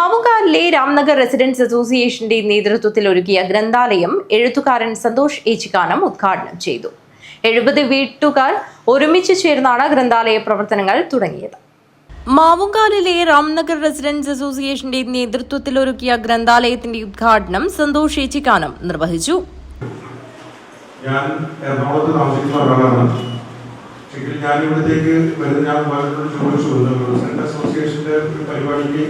മാവുങ്കാലിലെ Ramnagar residence അസോസിയേഷന്റെ നേതൃത്വത്തിൽ ഒരുക്കിയ ഗ്രന്ഥാലയം എഴുത്തുകാരൻ സന്തോഷ് ഏച്ചിക്കാനം ഉദ്ഘാടനം ചെയ്തു. 70 വീട്ടുകാർ ഒരുമിച്ച് ചേർന്നാണ് ഗ്രന്ഥാലയ പ്രവർത്തനങ്ങൾ തുടങ്ങിയത്. മാവുങ്കാലിലെ രാംനഗർ റെസിഡൻസ് അസോസിയേഷന്റെ നേതൃത്വത്തിൽ ഒരുക്കിയ ഗ്രന്ഥാലയത്തിന്റെ ഉദ്ഘാടനം സന്തോഷ് ഏച്ചിക്കാനം നിർവഹിച്ചു. ഞാൻ എറണാകുളത്ത് താമസിക്കുന്ന ഒരാളാണ്. ഞാൻ ഇവിടത്തേക്ക് വരുന്ന റെസിഡൻസ് അസോസിയേഷന്റെ ഒരു പരിപാടിക്ക്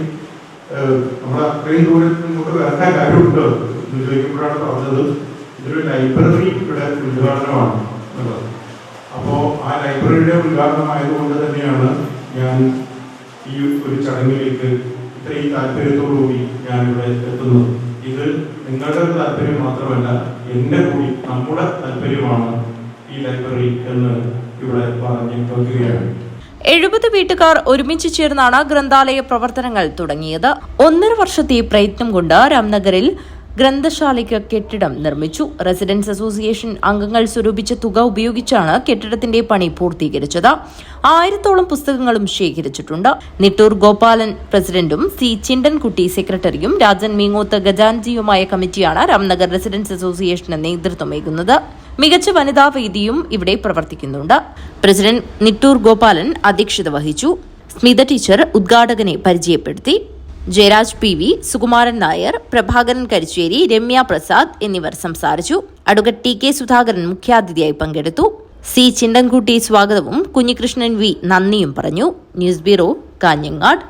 നമ്മൾ അത്രയും ദൂരത്തിൽ ഇങ്ങോട്ട് വരേണ്ട കാര്യമുണ്ടോ എന്ന് ചോദിക്കുമ്പോഴാണ് പറഞ്ഞത് ഇതൊരു ലൈബ്രറി ഇവിടെ ഉദ്ഘാടനമാണ് എന്നുള്ളത്. അപ്പോൾ ആ ലൈബ്രറിയുടെ ഉദ്ഘാടനമായതുകൊണ്ട് തന്നെയാണ് ഞാൻ ഈ ഒരു ചടങ്ങിലേക്ക് ഇത്രയും താല്പര്യത്തോടുകൂടി ഞാനിവിടെ എത്തുന്നത്. ഇത് നിങ്ങളുടെ ഒരു താല്പര്യം മാത്രമല്ല, എൻ്റെ കൂടി നമ്മുടെ താല്പര്യമാണ് ഈ ലൈബ്രറി എന്ന് ഇവിടെ പറഞ്ഞ് വെക്കുകയാണ്. 70 വീട്ടുകാർ ഒരുമിച്ച് ചേർന്നാണ് ഗ്രന്ഥാലയ പ്രവർത്തനങ്ങൾ തുടങ്ങിയത്. 1.5 വർഷത്തെ പ്രയത്നം കൊണ്ട് രാംനഗറിൽ ഗ്രന്ഥശാലയ്ക്ക് കെട്ടിടം നിർമ്മിച്ചു. റെസിഡൻസ് അസോസിയേഷൻ അംഗങ്ങൾ സ്വരൂപിച്ച തുക ഉപയോഗിച്ചാണ് കെട്ടിടത്തിന്റെ പണി പൂർത്തീകരിച്ചത്. 1000-ഓളം പുസ്തകങ്ങളും ശേഖരിച്ചിട്ടുണ്ട്. നിട്ടൂർ ഗോപാലൻ പ്രസിഡന്റും സി ചിണ്ടൻകുട്ടി സെക്രട്ടറിയും രാജൻ മീങ്ങോത്ത് ഖജാൻജിയുമായ കമ്മിറ്റിയാണ് രാംനഗർ റെസിഡൻസ് അസോസിയേഷന് നേതൃത്വമേകുന്നത്. മികച്ച വനിതാ വേദിയും ഇവിടെ പ്രവർത്തിക്കുന്നുണ്ട്. പ്രസിഡന്റ് നിട്ടൂർ ഗോപാലൻ അധ്യക്ഷത വഹിച്ചു. സ്മിത ടീച്ചർ ഉദ്ഘാടകനെ പരിചയപ്പെടുത്തി. ജയരാജ് പി വി, സുകുമാരൻ നായർ, പ്രഭാകരൻ കരിച്ചേരി, രമ്യ പ്രസാദ് എന്നിവർ സംസാരിച്ചു. അഡ്വക്കേറ്റ് ടി കെ സുധാകരൻ മുഖ്യാതിഥിയായി പങ്കെടുത്തു. സി ചിണ്ടൻകുട്ടി സ്വാഗതവും കുഞ്ഞികൃഷ്ണൻ വി നന്ദിയും പറഞ്ഞു. News bureau, Kanhangad.